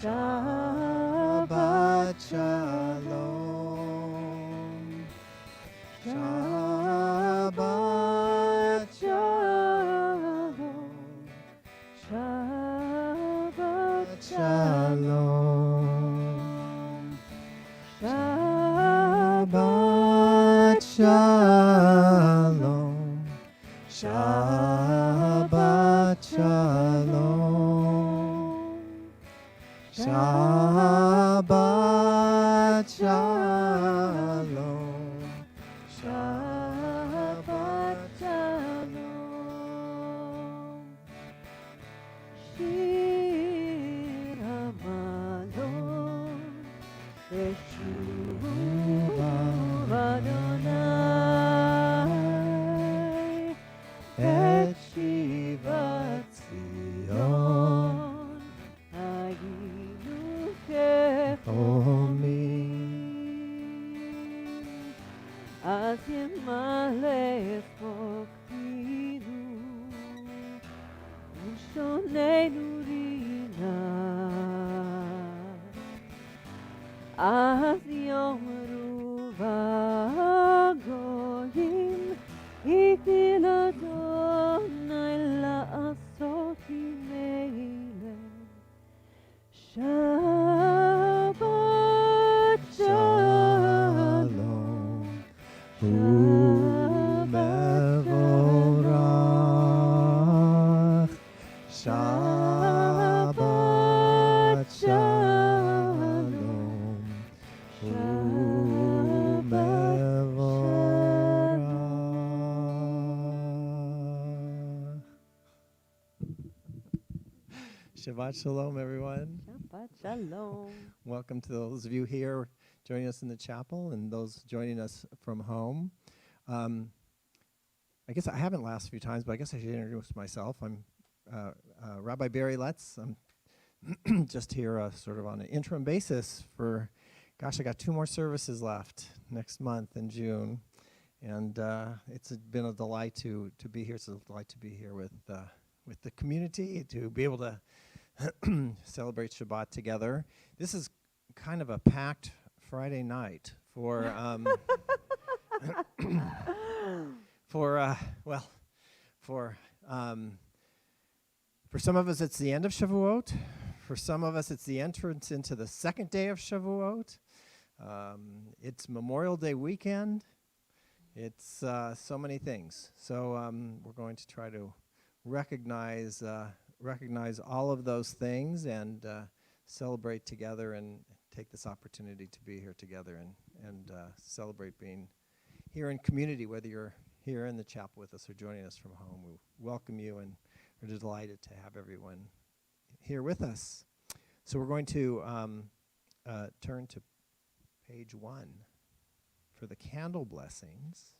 Shabbat Shalom. Shabbat Shalom. Shabbat Shalom. Shabbat Shalom. Shabbat Shalom. Shabbat Shalom. Shabbat Shalom. Shir Hamalon Yeshuv Adonai Et Shivat Zion Hayinu Kechomim Az Yemalech Mokrilu Ushonenu Rina Az Yomru Vagoyim Igdil Adonai La'asot Imeileh Shabbat Shalom Umevorach Shabbat Shalom Umevorach. Shabbat Shalom, everyone. Shabbat Shalom. Welcome to those of you here joining us in the chapel and those joining us from home. I guess I haven't last few times, but I guess I should introduce myself. I'm Rabbi Barry Letts. I'm just here sort of on an interim basis for, gosh, I got 2 more services left next month in June. And it's been a delight to be here. It's a delight to be here with the community, to be able to celebrate Shabbat together. This is kind of a packed Friday night for for some of us it's the end of Shavuot. For some of us it's the entrance into the second day of Shavuot. It's Memorial Day weekend. It's so many things. So we're going to try to recognize all of those things and celebrate together and take this opportunity to be here together and celebrate being here in community, whether you're here in the chapel with us or joining us from home. We welcome you and are delighted to have everyone here with us. So we're going to turn to page 1 for the candle blessings.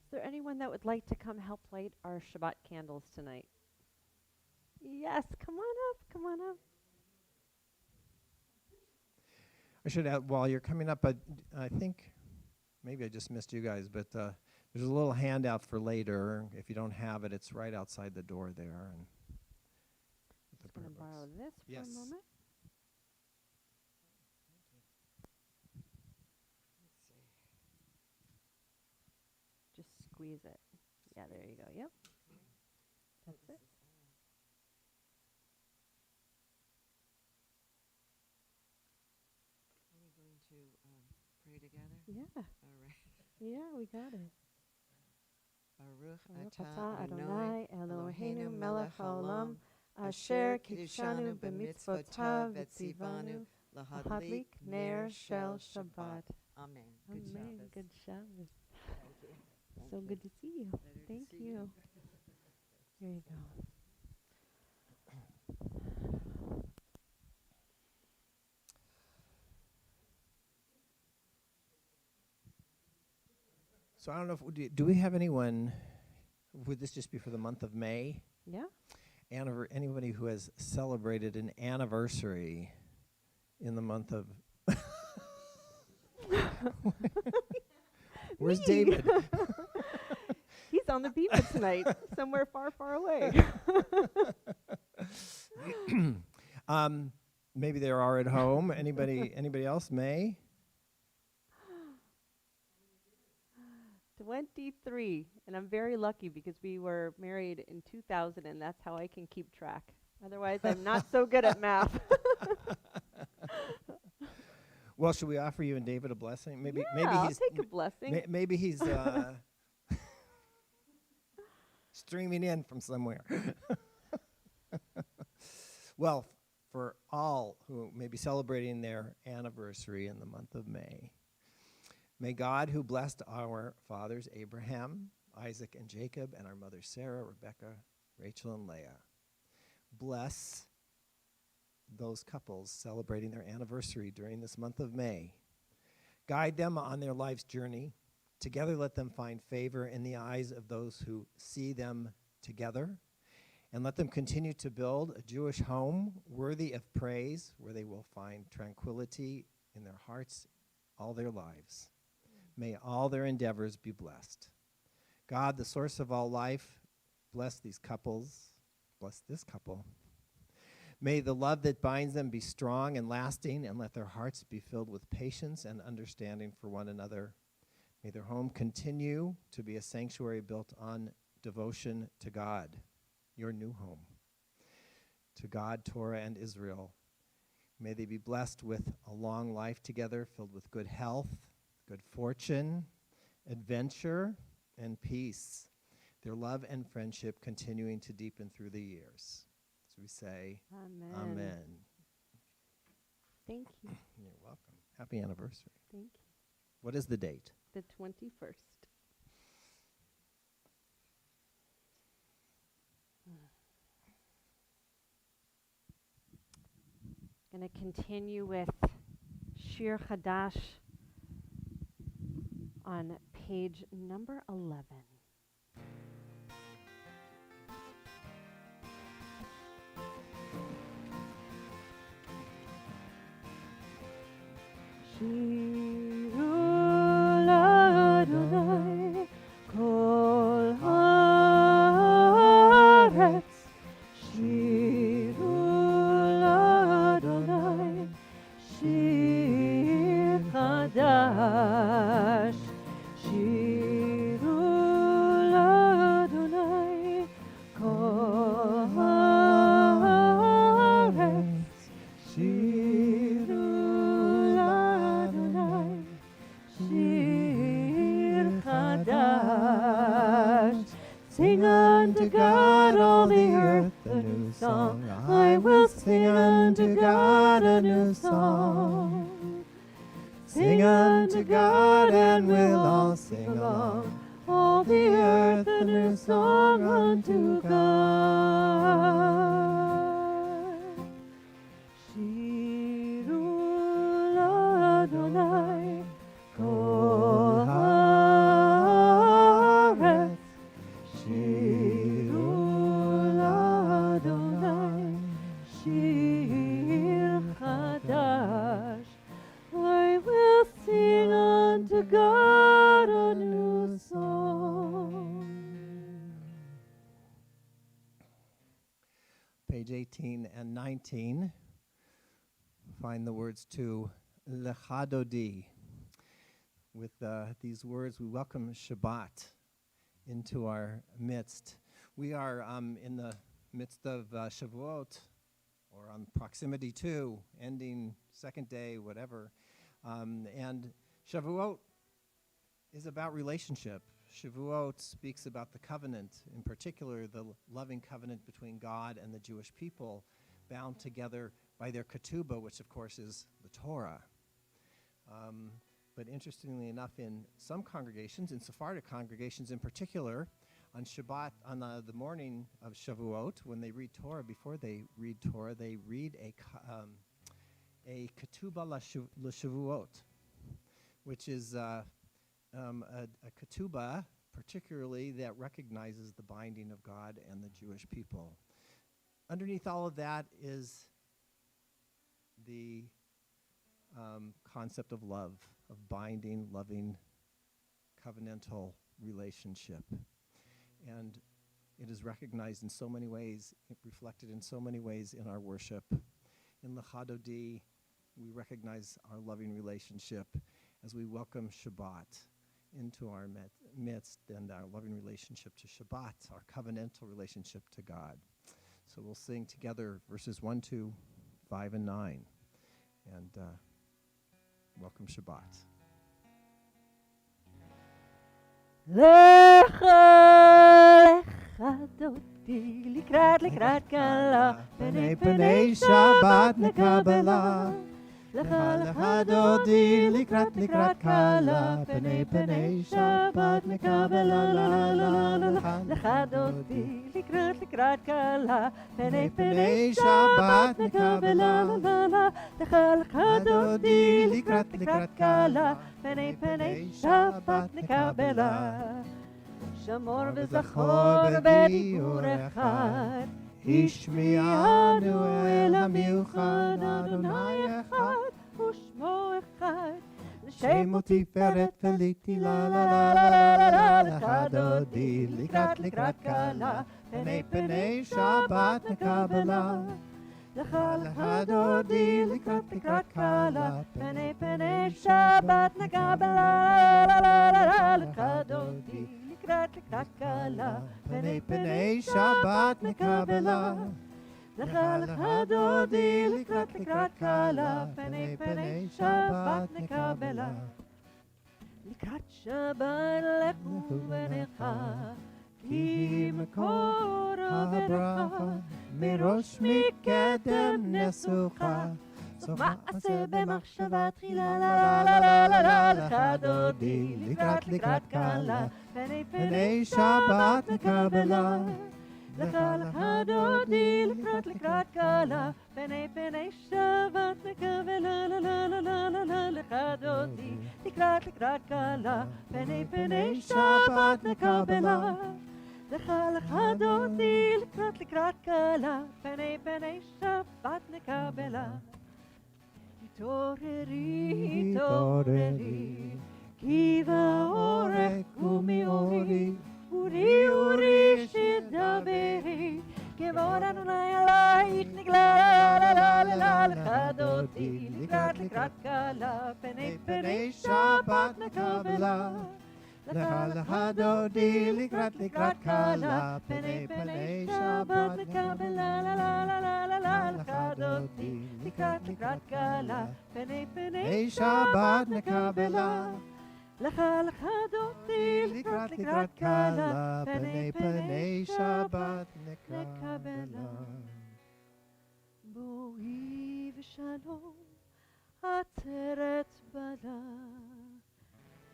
Is there anyone that would like to come help light our Shabbat candles tonight? Yes, come on up, come on up. I should add, while you're coming up, I think maybe I just missed you guys, but there's a little handout for later. If you don't have it, it's right outside the door there. And Just going to borrow this for Yes. a moment. Just squeeze it. Yeah, there you go. Yep. That's it. Are we going to pray together? Yeah. All right. Yeah, we got it. Baruch Baruch atah atah Adonai Eloheinu Eloheinu melech haolam asher kiddushanu b'mitzvotav v'tzivanu lahadlik ner shel Shabbat. Amen. Good Amen. Shabbos. Good Shabbos. Thank you. So good to see you. Better to Thank see you. you. Here you go. So I don't know if do we have anyone? Would this just be for the month of May? Yeah. Anybody who has celebrated an anniversary in the month of Where's Me. David? He he's on the beaver tonight, somewhere far, far away. Maybe they are at home. Anybody else may? 23, and I'm very lucky because we were married in 2000, and that's how I can keep track. Otherwise, I'm not so good at math. Well, should we offer you and David a blessing? Maybe I'll he's take a blessing. maybe he's streaming in from somewhere. Well, for all who may be celebrating their anniversary in the month of May, may God, who blessed our fathers Abraham, Isaac, and Jacob, and our mothers Sarah, Rebecca, Rachel, and Leah, bless those couples celebrating their anniversary during this month of May. Guide them on their life's journey. Together let them find favor in the eyes of those who see them together. And let them continue to build a Jewish home worthy of praise, where they will find tranquility in their hearts all their lives. May all their endeavors be blessed. God, the source of all life, bless these couples. Bless this couple. May the love that binds them be strong and lasting, and let their hearts be filled with patience and understanding for one another. May their home continue to be a sanctuary built on devotion to God, your new home, to God, Torah, and Israel. May they be blessed with a long life together, filled with good health, good fortune, adventure, and peace. Their love and friendship continuing to deepen through the years. So we say, Amen. Amen. Thank you. You're welcome. Happy anniversary. Thank you. What is the date? The 21st. Going to continue with Shir Chadash on page number 11. Shiru l'Adonai kol haaretz, Shiru l'Adonai shir chadash, Shiru l'Adonai kol haaretz, Shiru l'Adonai shir chadash. Sing unto God, all the earth, a new song. I will sing unto God a new song. Sing unto God, and we'll all sing along. All the earth a new song unto God. Shiru l'Adonai kol haaretz, Shiru l'Adonai shir chadash. I will sing unto God a new song. Page 18 and 19. Find the words to Lecha Dodi. With these words, we welcome Shabbat into our midst. We are in the midst of Shavuot, or on proximity to, ending second day, whatever. And Shavuot is about relationship. Shavuot speaks about the covenant, in particular the loving covenant between God and the Jewish people, bound together by their ketubah, which of course is the Torah. But interestingly enough, in some congregations, in Sephardic congregations in particular, on Shabbat, on the morning of Shavuot, when they read Torah, before they read Torah, they read a ketubah l'Shavuot, which is a ketubah, particularly that recognizes the binding of God and the Jewish people. Underneath all of that is the concept of love, of binding, loving, covenantal relationship. And it is recognized in so many ways, reflected in so many ways in our worship. In L'Chadodi, we recognize our loving relationship as we welcome Shabbat into our midst, and our loving relationship to Shabbat, our covenantal relationship to God. So we'll sing together verses 1, 2, 5, and 9, and welcome Shabbat. Lecha, lecha dodi, likrat kala, penei penei Shabbat nekabela. Lecha, lecha dodi, likrat kala, penei penei Shabbat nekabela. La la la la la. Lecha dodi, likrat kala, penei penei Shabbat nekabela. La la la. Lecha dodi, likrat kala, penei penei Shabbat nekabela. שמור וזכור בדיבור אחד, השמיענו אל המיוחד, אדוני אחד ושמו אחד, לשם ותפארת ולתהילה. לה לה לה לה לה לה, לך דודי לקראת קלה, פני פני שבת נקבלה. לך דודי לקראת קלה, פני פני שבת נקבלה. לה לה לה לה, לך דודי לקראת קלה, פני פני שבת נקבלה. לך דודי לקראת קלה, פני פני שבת נקבלה. לקראת שבת לכו ונכה, כי מקור הברכה מראש מקדם נסוכה. סוף מעשה במחשבה תחילה. לה לה לה לה לה, לך דודי לקראת קלה, פני פני שבת נקבלה. לך דודי לקראת קלה, פני פני שבת נקבלה. לה לה לה לה לה לה, לך דודי לקראת קלה, פני פני שבת נקבלה. לך דודי לקראת קלה, פני פני שבת נקבלה. התעוררי, התעוררי, כי באורך ומאורי, אורי אורי שדברי, כבוד אדוני עלייך נגלה. לה לה לה לה, לך דודי לקראת קלה, פני פני שבת נקבלה. לך דודי לקראת קלה, פני פני שבת נקבלה. לה לה לה לה לה לה, לך דודי לקראת קלה, פני פני שבת נקבלה. לך דודי לקראת קלה, פני פני שבת נקבלה. בואי ושלום עצרת בלה,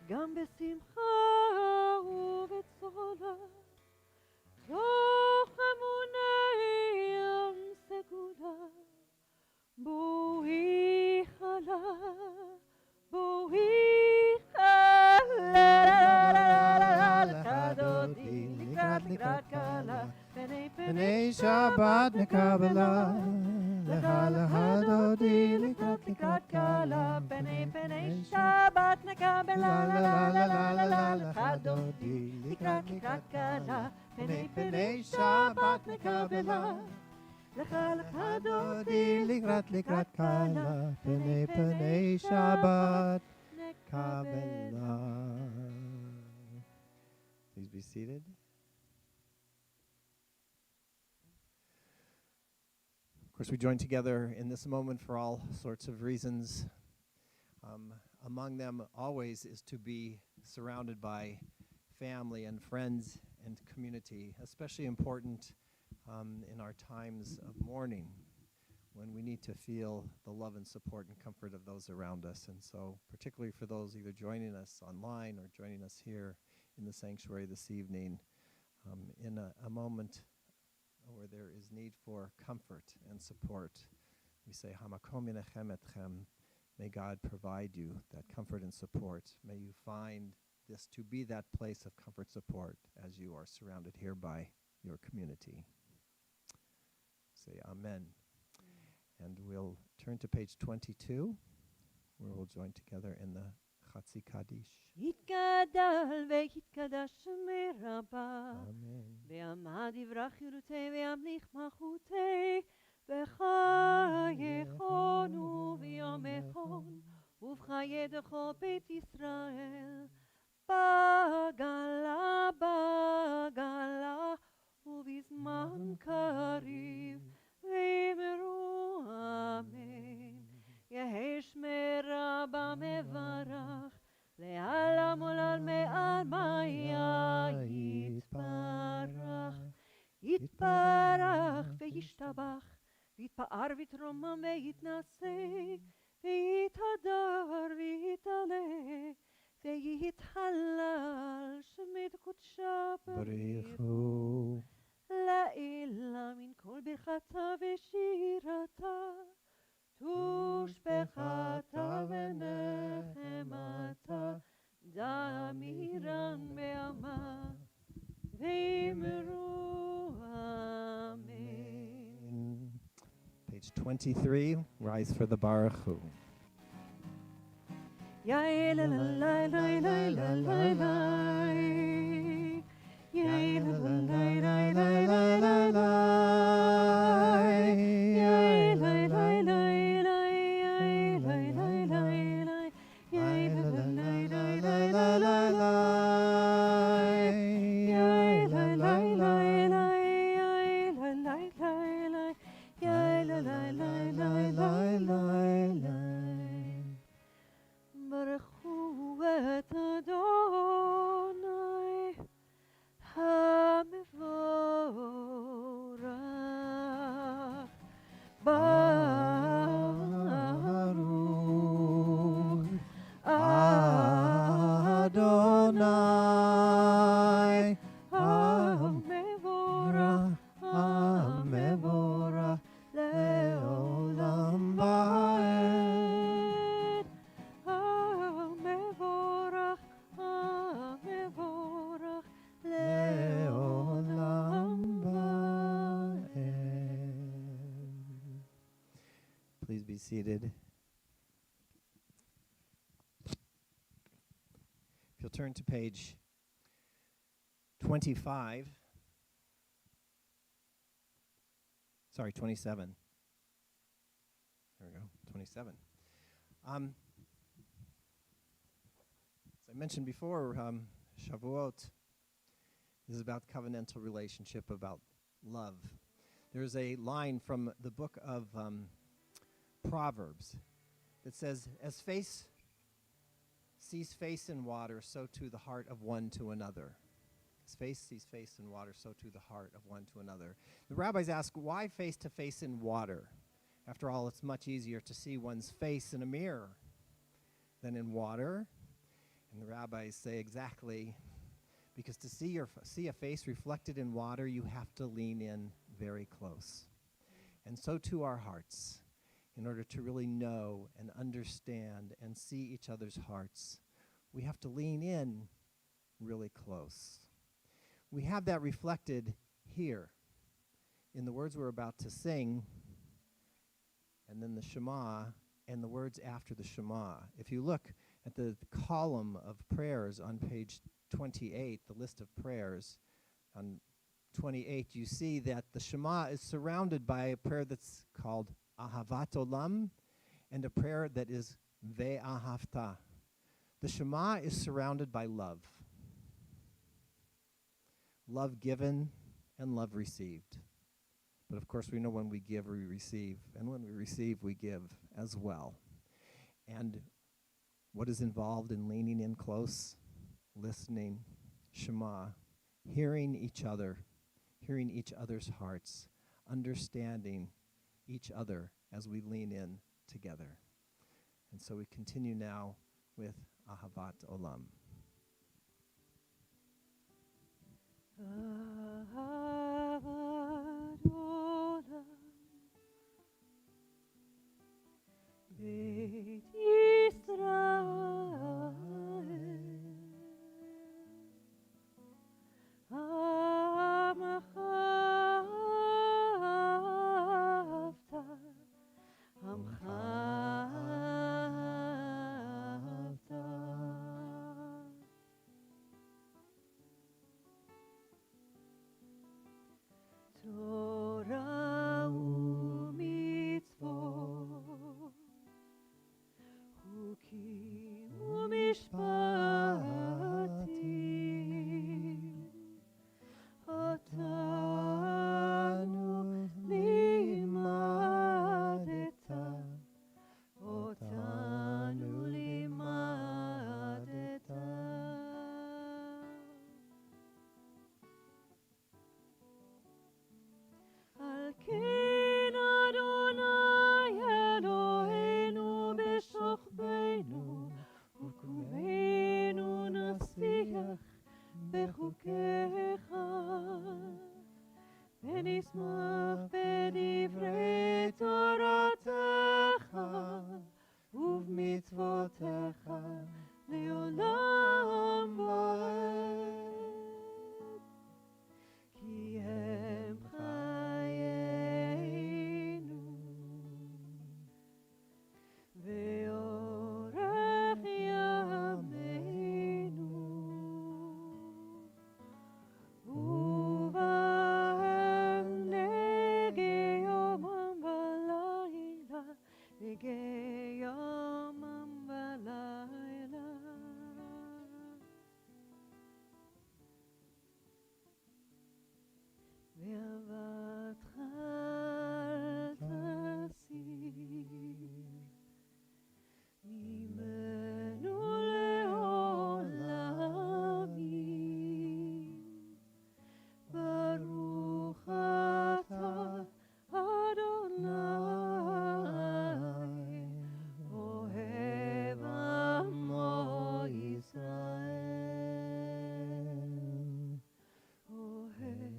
גם בשמחה ובצהלה, תוך אמוני ים סגולה. בואי חלה, בואי חלה. לך דודי לקראת קלה, פני פני שבת נקבלה. לך דודי לקראת קלה, פני פני שבת נקבלה. לה לה לה לה לה לה, לך דודי לקראת קלה, פני פני שבת נקבלה. לך דודי לקראת קלה, פני פני שבת נקבלה. Please be seated. Of course, we join together in this moment for all sorts of reasons. Among them always is to be surrounded by family and friends and community, especially important in our times of mourning, when we need to feel the love and support and comfort of those around us. And so particularly for those either joining us online or joining us here in the sanctuary this evening, in a moment where there is need for comfort and support, we say, Hamakom yinechem etchem, may God provide you that comfort and support. May you find this to be that place of comfort support as you are surrounded here by your community. Say Amen. And we'll turn to page 22, where we'll join together in the Chatzi Kaddish. יתגדל ויתקדש מרבה, Amen. ועמד יברח חירותי וימליך מלכותי, בחייכון וביומכון, ובחיי דכל בית ישראל, בגלה בגלה, ובזמן קריב, ואמרו אמן. יהי שמי רבה מברך, לעלם עולם מעלמיה יתברך. יתברך וישתבח, ויתפאר ויתרומם ויתנשא, ויתהדר ויתעלה, ויתהלל שמי קודשה בריחו. לעילה מן כל ברכתה ושירתה, תושבחתה ונחמתה, דמירן בעמה, ואמרו אמן. Page 23, rise for the Baruch Hu. Yai la la la la la la la la. Yai la la la la la la la la. Yai la la la la. Yai la la la la. Yai la la la la la la la la. Yai la la la la. Yai la la la la. Yai la la la la la la. ברכו את אדוני המבורך, ברוך אדוני המבורך, המבורך לעולם ועד. המבורך, המבורך לעולם ועד. Please be seated. If you'll turn to page 25. Sorry, 27. There we go, 27. As I mentioned before, Shavuot is about covenantal relationship, about love. There's a line from the book of Proverbs that says, as face sees face in water, so too the heart of one to another. As face sees face in water, so too the heart of one to another. The rabbis ask, why face to face in water? After all, it's much easier to see one's face in a mirror than in water. And the rabbis say exactly, because to see a face reflected in water, you have to lean in very close. And so too our hearts. In order to really know and understand and see each other's hearts, we have to lean in really close. We have that reflected here in the words we're about to sing, and then the Shema, and the words after the Shema. If you look at the column of prayers on page 28, the list of prayers, on 28, you see that the Shema is surrounded by a prayer that's called Ahavat Olam, and a prayer that is Ve'ahavta. The Shema is surrounded by love. Love given and love received. But of course we know when we give, we receive. And when we receive, we give as well. And what is involved in leaning in close? Listening, Shema, hearing each other, hearing each other's hearts, understanding each other as we lean in together. And so we continue now with Ahavat Olam. אהבת עולם, בית ישראל, עמך אהבת, עמך אהבת. בדברי תורתך ובמצוותיך לעולם ועד. כי הם חיינו ואורך ימינו, ובהם נגי יומם ולילה, נגי יומם ולילה. ואהבתך אל תסיר ממנו לעולמים. ברוך אתה אדוני אוהב עמו ישראל, אוהב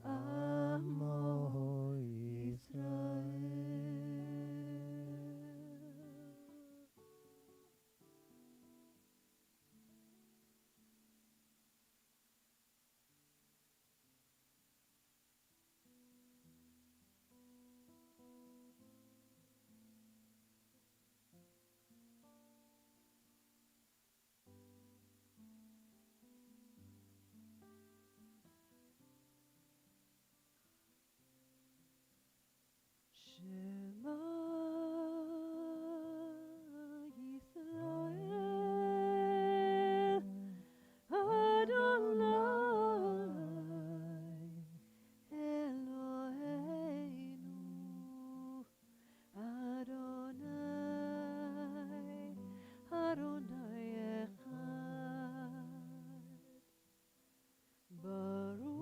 עמו ישראל. שמע ישראל, אדוני אלוהינו, אדוני, אדוני אחד. ברוך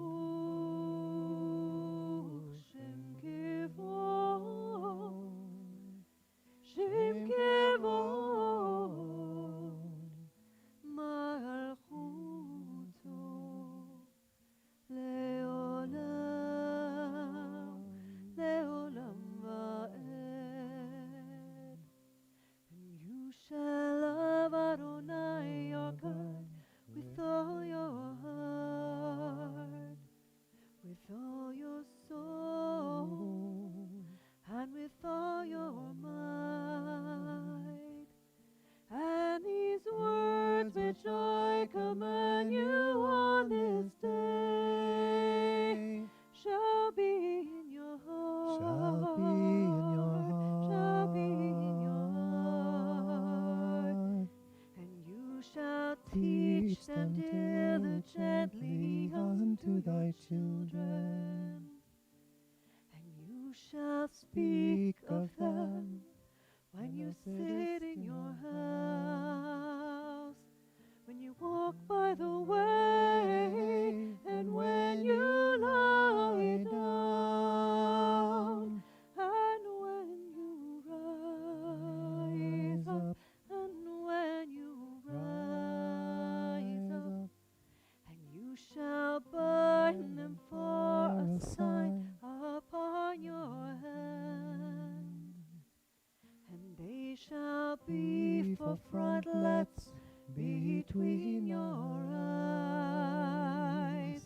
שם כבוד, שם כבוד, מלכותו לעולם, לעולם ועד. And you shall love Adonai your God with all your heart, with all your soul, and with all your might. And these words which I command you on this day shall be in your heart, shall be in your heart. And you shall teach them diligently unto thy children, and you shall speak of them when you sit in your house, when you walk by the way, and when you lie down, and when you rise up, and when you rise up. And you shall burn them for a sign upon your hand, and they shall be for frontlets between your eyes,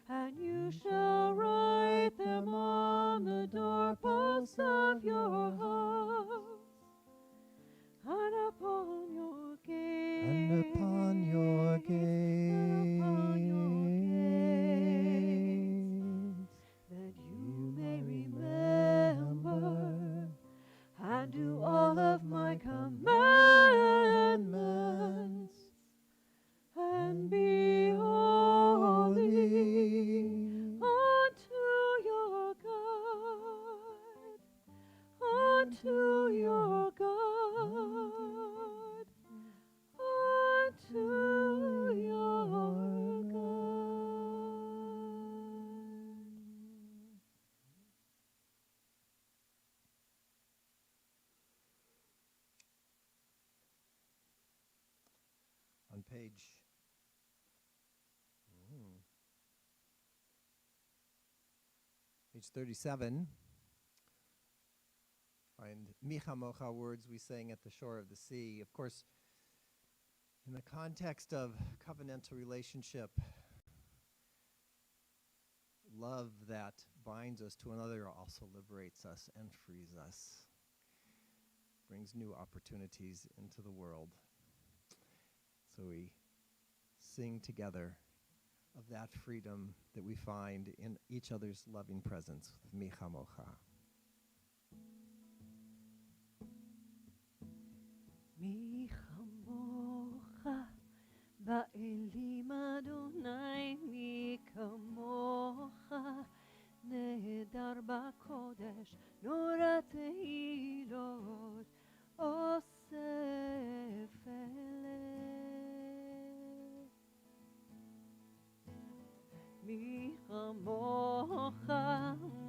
and you shall write them on the doorposts of your house, and upon your gates, and upon your gates, that you may remember and do all of my commandments, and be holy unto your God, unto your God, unto your God. On page Page 37. Find Micha Mocha, words we sang at the shore of the sea. Of course, in the context of covenantal relationship, love that binds us to another also liberates us and frees us, brings new opportunities into the world. So we sing together of that freedom that we find in each other's loving presence with Micha Mocha. מי כמוך באלים אדוני, מי כמוך נהדר בקודש, נורא תהילות עושה פלא. מי כמוך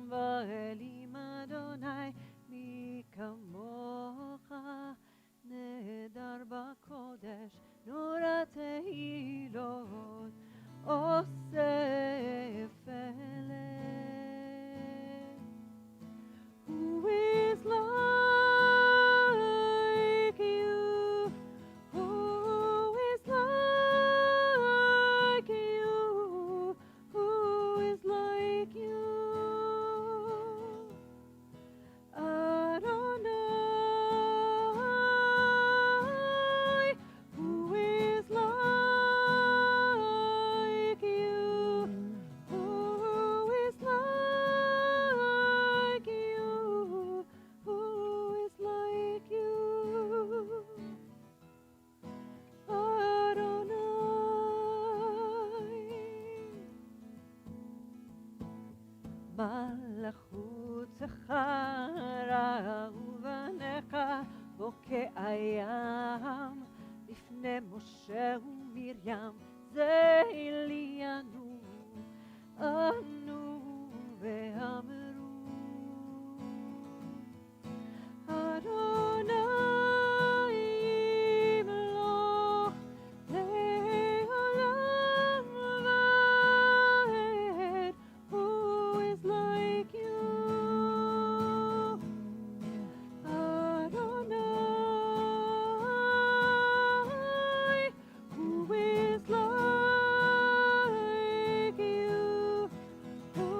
באלים אדוני, מי כמוך נהדר בקודש, נורא תהילות עושה פלא. Who is like you? Who is like you? Who is like you? Adonai, who is like you? Who is like you? Who is like you? Adonai. מלכותך ראו בניך בוקע הים לפני משה ומרים, זה עליינו ענו ואמרו אדוני ימלוך לעולם ועד. Who is like you? Adonai, who is like you? Who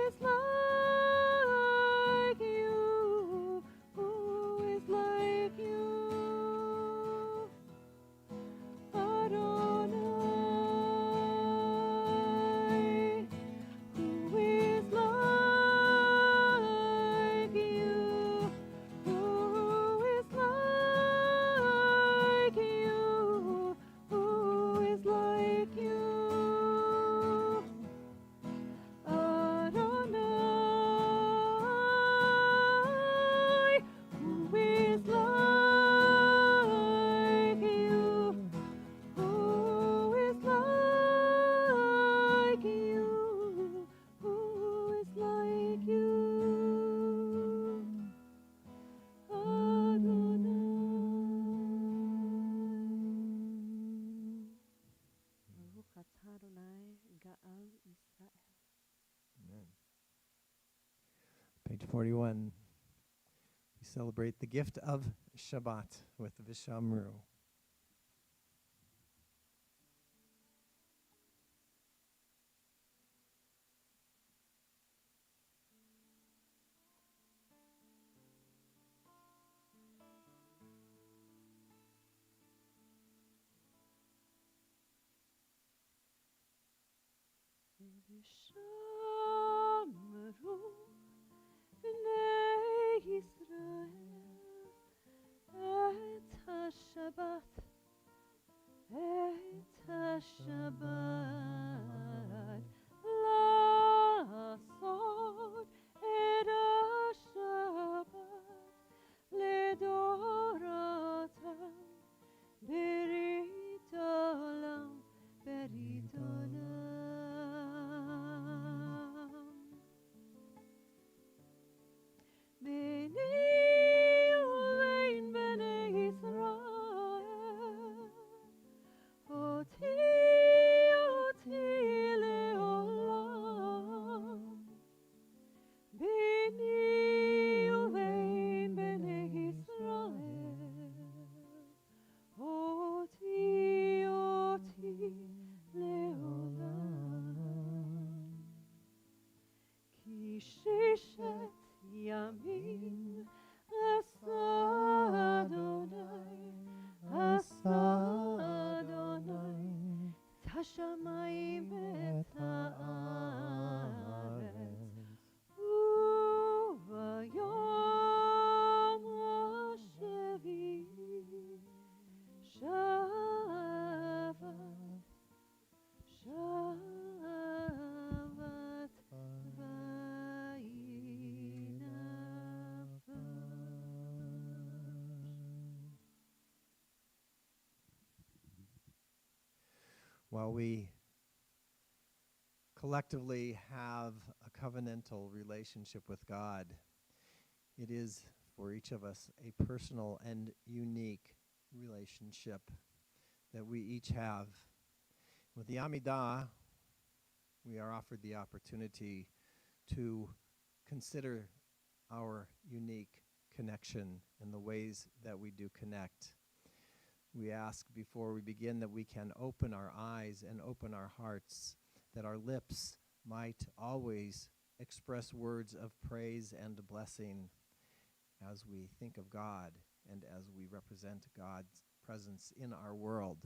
is like you? Who is like you? Adonai, who is like you? Who is like you? Who is like you? Adonai, who is like you? Who is like you? Who is like you? Adonai. Baruch atah Adonai, Ga'al Yisrael. Amen. Page 41. We celebrate the gift of Shabbat with Vishamru. ושמרו בני ישראל את השבת, את השבת, לעשות את השבת לדורותם, ברית עולם, ברית עולם. yamin. Asa Adonai, Asa Adonai, את השמיים ואת הארץ. וביום השביעי שבת, שבת וינפש. While we collectively have a covenantal relationship with God, it is for each of us a personal and unique relationship that we each have. With the Amidah, we are offered the opportunity to consider our unique connection and the ways that we do connect. We ask before we begin that we can open our eyes and open our hearts, that our lips might always express words of praise and blessing as we think of God and as we represent God's presence in our world.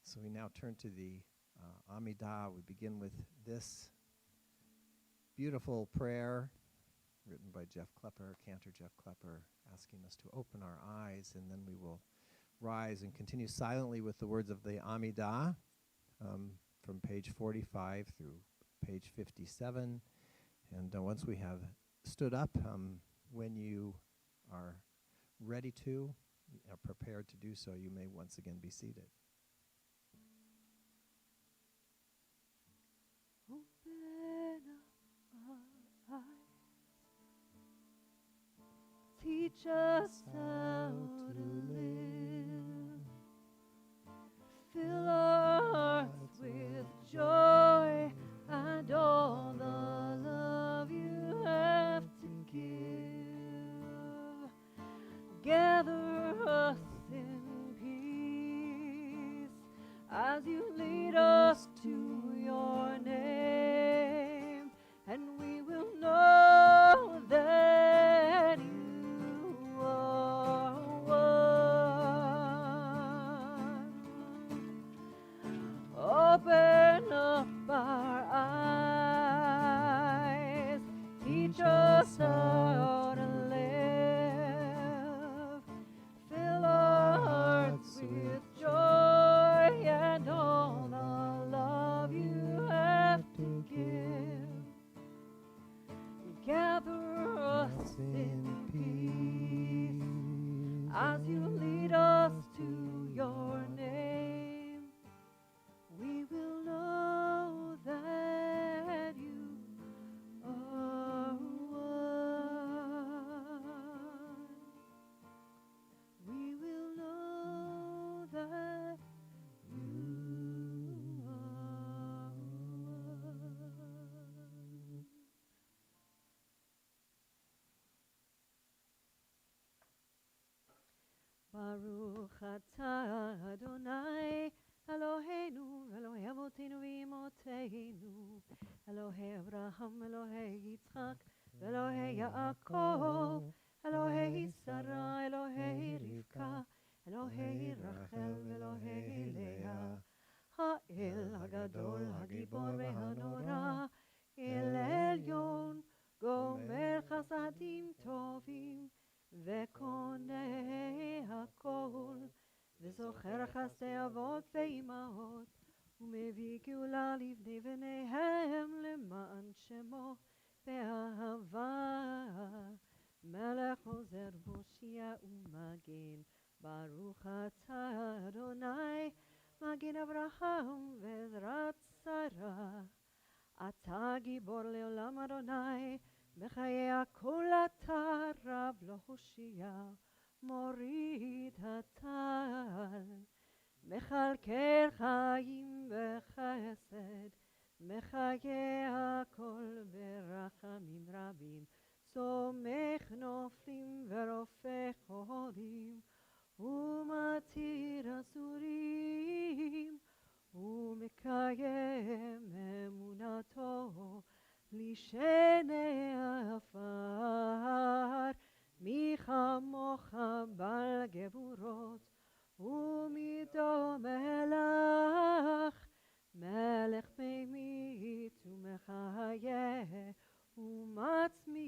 So we now turn to the Amidah. We begin with this beautiful prayer written by Jeff Klepper, Cantor Jeff Klepper, asking us to open our eyes, and then we will rise and continue silently with the words of the Amidah from page 45 through page 57. And once we have stood up, when you are ready to, are prepared to do so, you may once again be seated. Open our eyes, teach us how to live, fill our hearts with joy and all the love you have to give. Gather us in peace as you lead us to your name, and we will know that you are one. Open up our eyes, teach us how to live, fill our hearts with joy and all the love you have to give. Gather us in peace as you lead us to your name. We will know that you are one. We will know that you are one. Baruch atah Adonai Eloheinu, Elohei Avotenu v'Imotenu, Elohei Abraham, Elohei Yitzchak, Elohei Yaakov, Elohei Sarah, Elohei Rivka, Elohei Rachel, Elohei Leah, Ha'el Hagadol, Hagibor v'Hanora, El Elyon, Gomer Chasadim Tovim, וקונה הכל, וזוכר חסדי אבות ואימהות, ומביא גאולה לבני בניהם למען שמו באהבה. מלך עוזר מושיע ומגן, ברוך אתה אדוני, מגן אברהם ועזרת שרה. אתה גיבור לעולם אדוני, בחיי הכל אתה רב להושיע, מוריד הטל, מכלכל חיים בחסד, מחיי הכל ברחמים רבים, סומך נופלים ורופא חולים, ומתיר אסורים, ומקיים אמונתו, לשני עפר.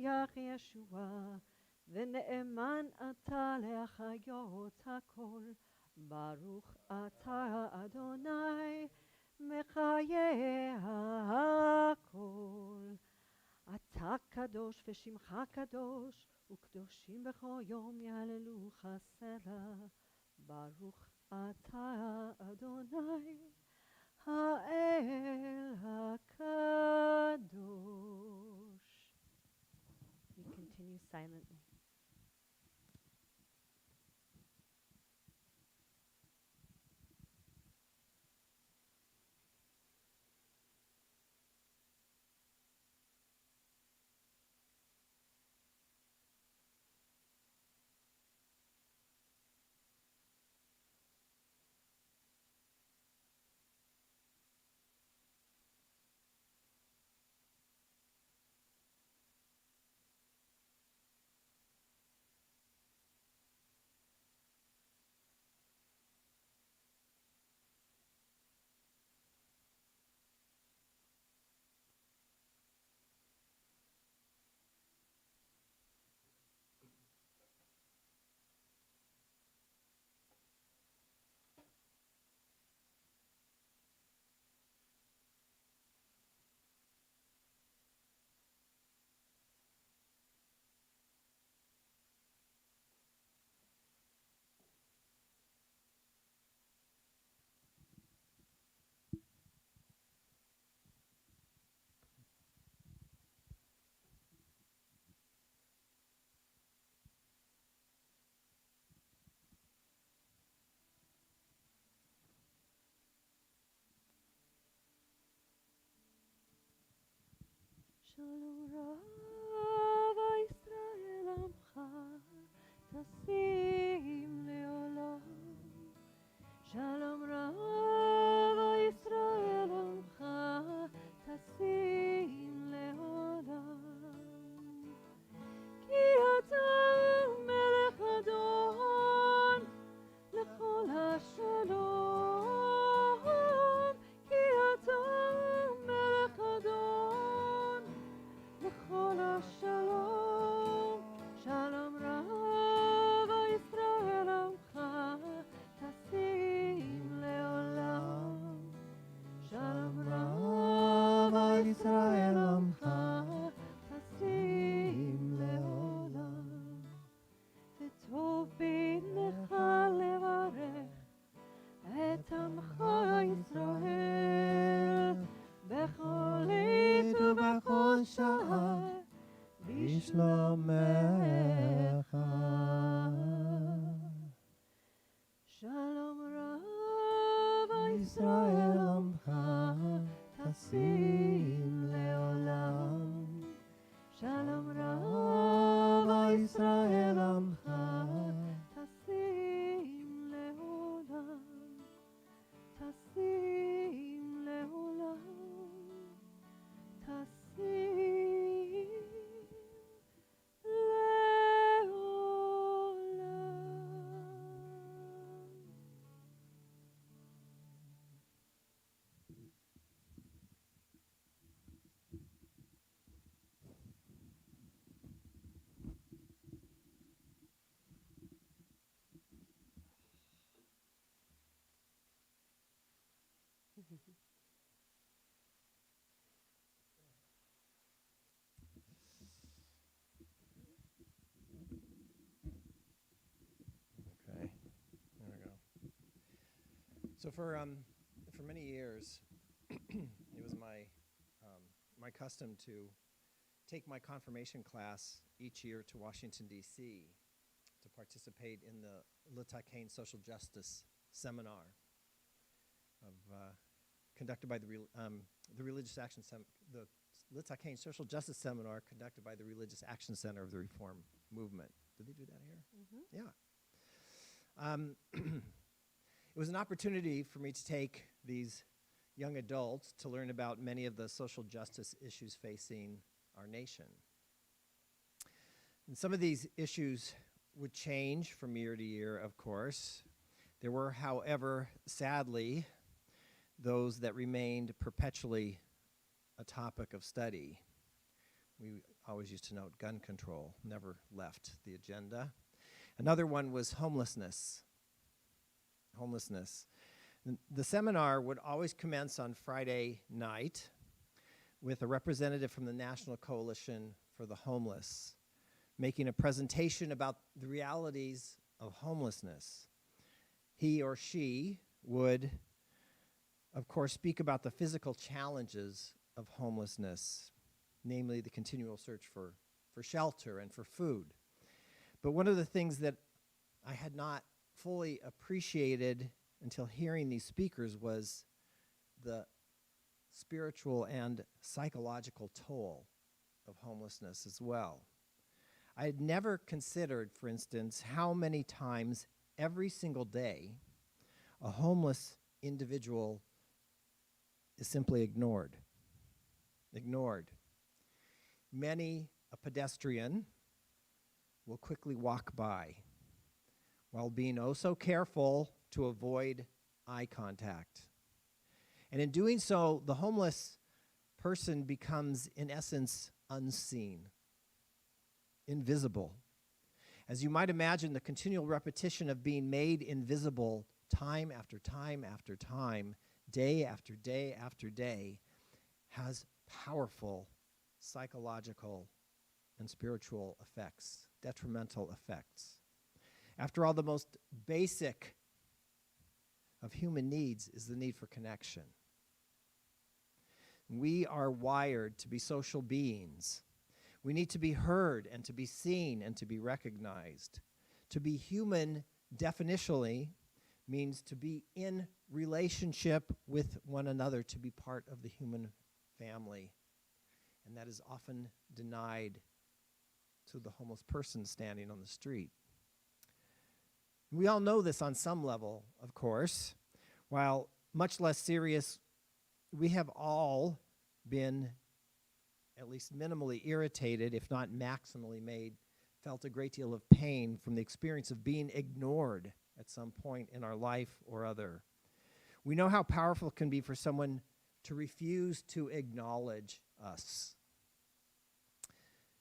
משיח ישוע, ונאמן אתה להחיות הכל. ברוך אתה אדוני, מחיי הכל. אתה קדוש ושמך קדוש, וקדושים בכל יום יהללוך סלה. ברוך אתה אדוני, האל הקדוש. We continue silently. Shalom Rava Israel Amcha, Tasim Leolam. Shalom Rava Israel Amcha, Tasim Leolam. Ki ata melech adon, lechol hashalom. Ki ata melech adon, lechol hashalom. Shalom Rava Israel Amcha, Tasim Leolam. Shalom Rava Israel Amcha, Tasim Leolam. וטוב בעיניך לברך את עמך ישראל בכל עת ובכל שעה בשלומך. שלום רב ישראל עמך, תשים לעולם. שלום רב ישראל עמך, תשים לעולם. תשים לעולם. תשים Okay, there we go. So for many years, it was my custom to take my confirmation class each year to Washington, D.C. to participate in the Litakain Social Justice Seminar conducted by the Religious Action the Litakain Social Justice Seminar conducted by the Religious Action Center of the Reform Movement. Did they do that here? Mm-hmm. Yeah. It was an opportunity for me to take these young adults to learn about many of the social justice issues facing our nation. And some of these issues would change from year to year, of course. There were, however, sadly, those that remained perpetually a topic of study. We always used to note gun control, never left the agenda. Another one was homelessness. Homelessness. The seminar would always commence on Friday night with a representative from the National Coalition for the Homeless making a presentation about the realities of homelessness. He or she would, of course, speak about the physical challenges of homelessness, namely the continual search for shelter and for food. But one of the things that I had not fully appreciated until hearing these speakers was the spiritual and psychological toll of homelessness as well. I had never considered, for instance, how many times every single day a homeless individual is simply ignored. Ignored. Many a pedestrian will quickly walk by while being oh so careful to avoid eye contact. And in doing so, the homeless person becomes, in essence, unseen, invisible. As you might imagine, the continual repetition of being made invisible time after time after time, day after day after day, has powerful psychological and spiritual effects, detrimental effects. After all, the most basic of human needs is the need for connection. We are wired to be social beings. We need to be heard and to be seen and to be recognized. To be human, definitionally, means to be in relationship with one another, to be part of the human family. And that is often denied to the homeless person standing on the street. We all know this on some level, of course. While much less serious, we have all been at least minimally irritated, if not maximally felt a great deal of pain from the experience of being ignored at some point in our life or other. We know how powerful it can be for someone to refuse to acknowledge us.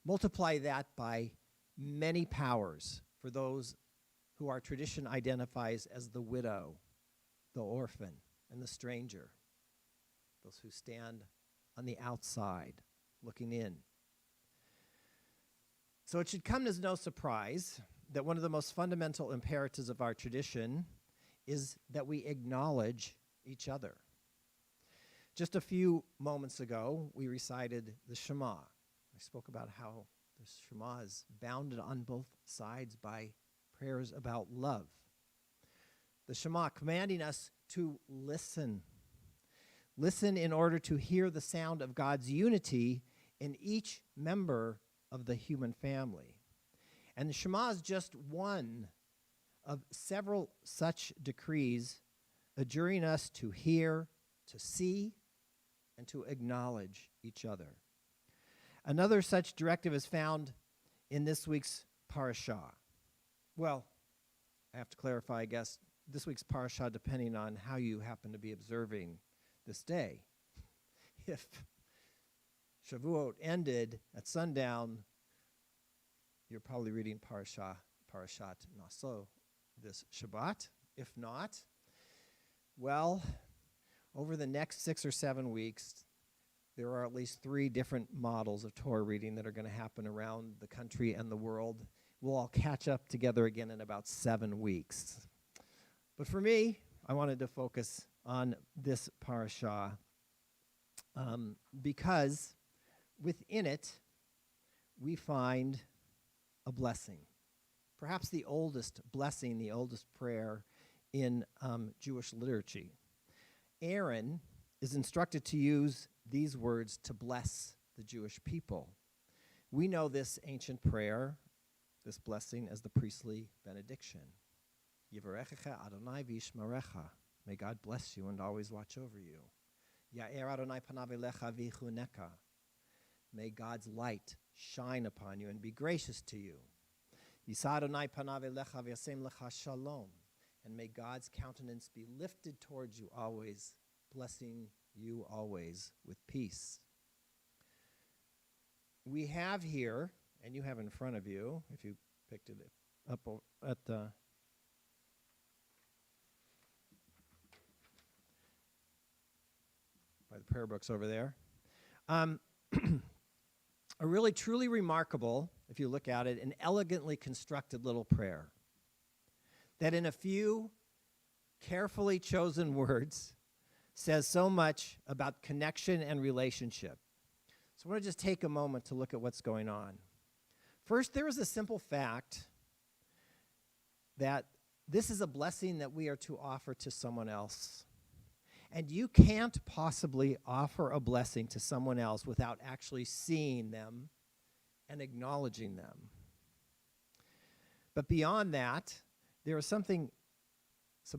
Multiply that by many powers for those who our tradition identifies as the widow, the orphan, and the stranger, those who stand on the outside looking in. So it should come as no surprise that one of the most fundamental imperatives of our tradition is that we acknowledge each other. Just a few moments ago, we recited the Shema. I spoke about how the Shema is bounded on both sides by prayers about love. The Shema commanding us to listen. Listen in order to hear the sound of God's unity in each member of the human family. And the Shema is just one of several such decrees adjuring us to hear, to see, and to acknowledge each other. Another such directive is found in this week's parashah. Well, I have to clarify, I guess, this week's parashah depending on how you happen to be observing this day. If Shavuot ended at sundown, you're probably reading Parashat Naso this Shabbat. If not, well, over the next 6 or 7 weeks, there are at least 3 different models of Torah reading that are going to happen around the country and the world. We'll all catch up together again in about 7 weeks. But for me, I wanted to focus on this parashah because within it we find a blessing, perhaps the oldest blessing, the oldest prayer in Jewish liturgy. Aaron is instructed to use these words to bless the Jewish people. We know this ancient prayer, this blessing, as the priestly benediction. Yivarechecha Adonai v'yishmerecha. May God bless you and always watch over you. Ya'er Adonai panav elecha v'yichuneka. May God's light shine upon you and be gracious to you. Yisa Adonai panav elecha v'yasem lecha shalom. And may God's countenance be lifted towards you always, blessing you always with peace. we have here, and you have in front of you, if you picked it up at the by the prayer books over there. A really truly remarkable, if you look at it, an elegantly constructed little prayer that in a few carefully chosen words says so much about connection and relationship. So I want to just take a moment to look at what's going on. First, there is a simple fact that this is a blessing that we are to offer to someone else. And you can't possibly offer a blessing to someone else without actually seeing them and acknowledging them. But beyond that, there is some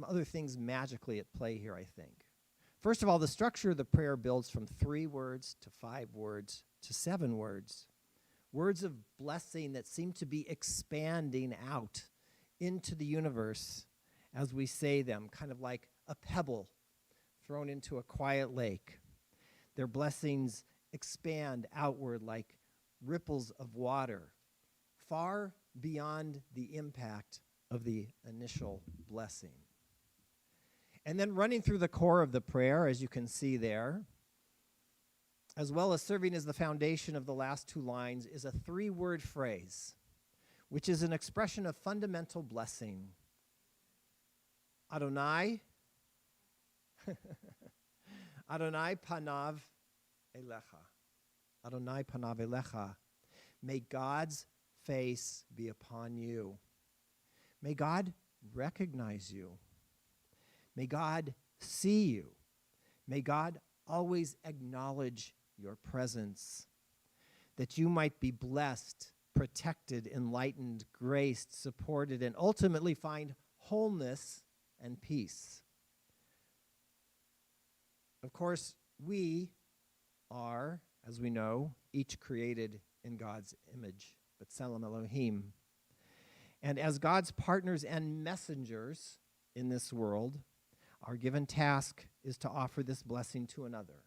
other things magically at play here, I think. First of all, the structure of the prayer builds from 3 words to 5 words to 7 words. Words of blessing that seem to be expanding out into the universe as we say them, kind of like a pebble thrown into a quiet lake. Their blessings expand outward like ripples of water, far beyond the impact of the initial blessing. And then running through the core of the prayer, as you can see there, as well as serving as the foundation of the last 2 lines, is a 3-word phrase, which is an expression of fundamental blessing. Adonai, Adonai panav elecha. Adonai panav elecha. May God's face be upon you. May God recognize you. May God see you. May God always acknowledge your presence, that you might be blessed, protected, enlightened, graced, supported, and ultimately find wholeness and peace. Of course, we are, as we know, each created in God's image, B'Tselem Elohim. And as God's partners and messengers in this world, our given task is to offer this blessing to another.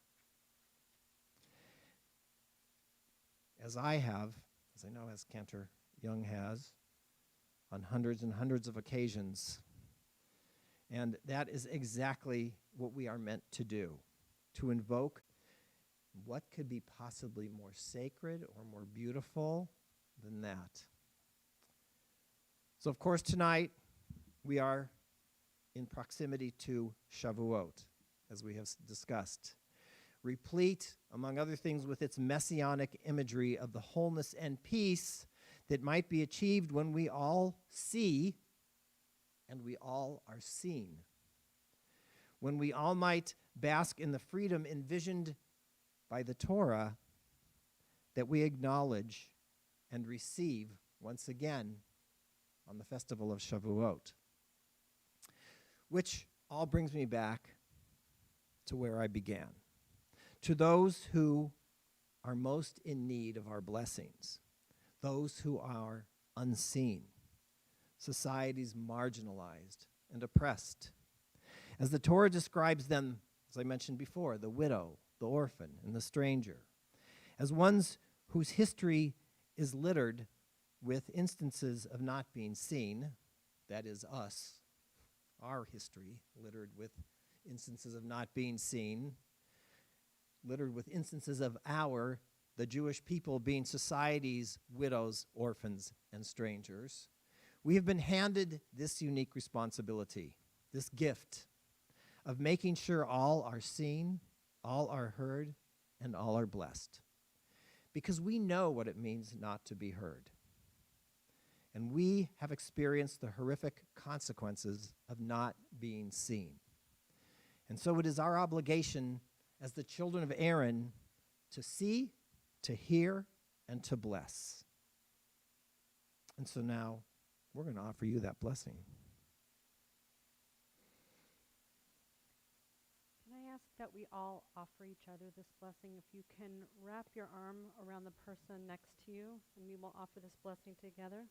As I have, as I know as Cantor Young has, on hundreds and hundreds of occasions. And that is exactly what we are meant to do, to invoke what could be possibly more sacred or more beautiful than that. So, of course, tonight we are in proximity to Shavuot, as we have discussed, replete, among other things, with its messianic imagery of the wholeness and peace that might be achieved when we all see and we all are seen. When we all might bask in the freedom envisioned by the Torah that we acknowledge and receive once again on the festival of Shavuot. Which all brings me back to where I began. To those who are most in need of our blessings, those who are unseen, societies marginalized and oppressed. As the Torah describes them, as I mentioned before, the widow, the orphan, and the stranger, as ones whose history is littered with instances of not being seen, that is us, our history littered with instances of not being seen, littered with instances of the Jewish people, being society's widows, orphans, and strangers. We have been handed this unique responsibility, this gift of making sure all are seen, all are heard, and all are blessed. Because we know what it means not to be heard. And we have experienced the horrific consequences of not being seen. And so it is our obligation as the children of Aaron to see, to hear, and to bless. And so now we're going to offer you that blessing. Can I ask that we all offer each other this blessing? If you can wrap your arm around the person next to you, and we will offer this blessing together.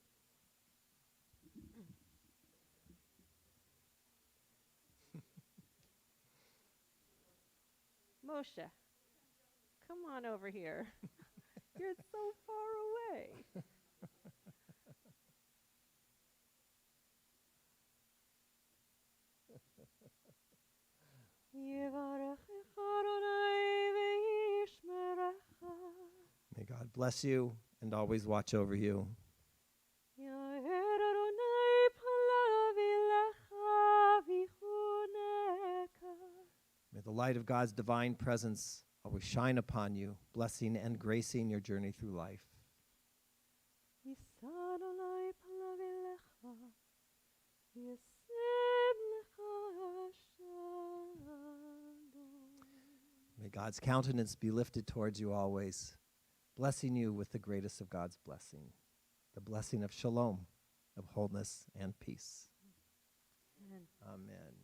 Moshe, come on over here. You're so far away. Yivarechecha Adonai v'yishmerecha. May God bless you and always watch over you. Yair Adonai panav ilecha v'chuneka. May the light of God's divine presence always shine upon you, blessing and gracing your journey through life. Yisa Adonai panav ilecha v'yasem lecha shalom. May God's countenance be lifted towards you always, blessing you with the greatest of God's blessing, the blessing of shalom, of wholeness and peace. Amen. Amen.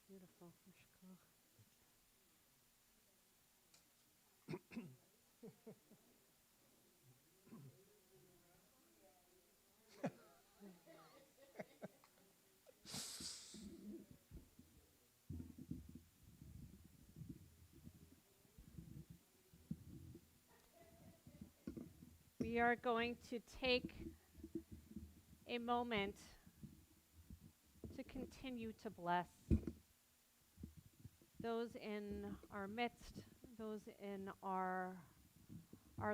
Beautiful. Mishkach. We are going to take a moment to continue to bless those in our midst, those in our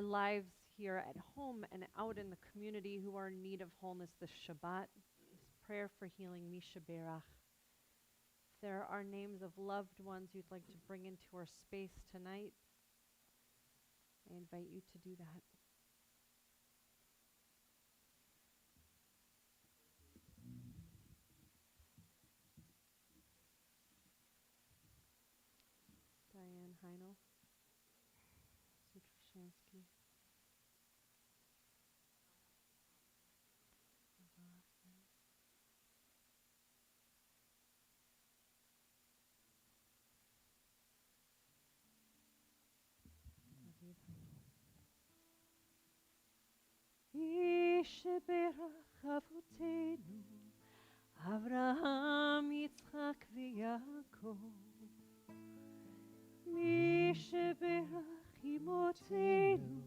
lives here at home and out in the community who are in need of wholeness this Shabbat. This prayer for healing, Misha Berach. If there are names of loved ones you'd like to bring into our space tonight, I invite you to do that. Diane Heinel, Sutrashansky. Yisheberach Avotenu, Avraham, Yitzchak, v'Yaakov. Misheberach Imotenu,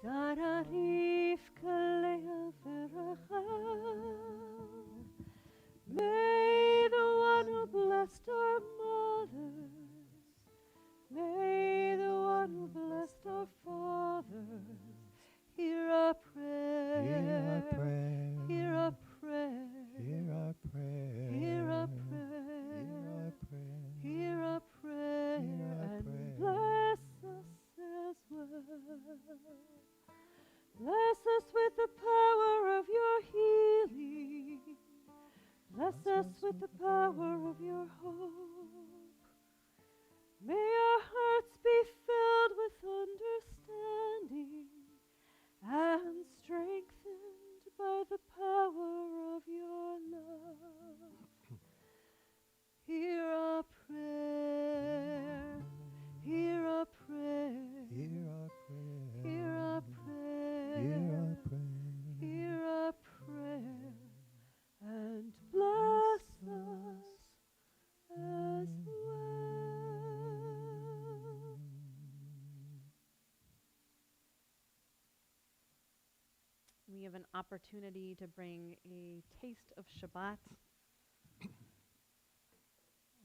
Sarah, Rivka, Leah, v'Rachel. May the one who blessed our mothers, may the one who blessed our fathers, hear our prayer, hear our prayer, Hear our prayer. hear our prayer, Hear our prayer. hear our prayer, Hear our and prayer. bless us as well. Bless us with the power of your healing. Bless us with the power of your hope. May our hearts be filled with understanding and strengthened by the power of your love. Hear our prayer, hear our prayer, Hear our prayer. hear our prayer, Hear our prayer. hear our prayer, and bless us as well. We have an opportunity to bring a taste of Shabbat,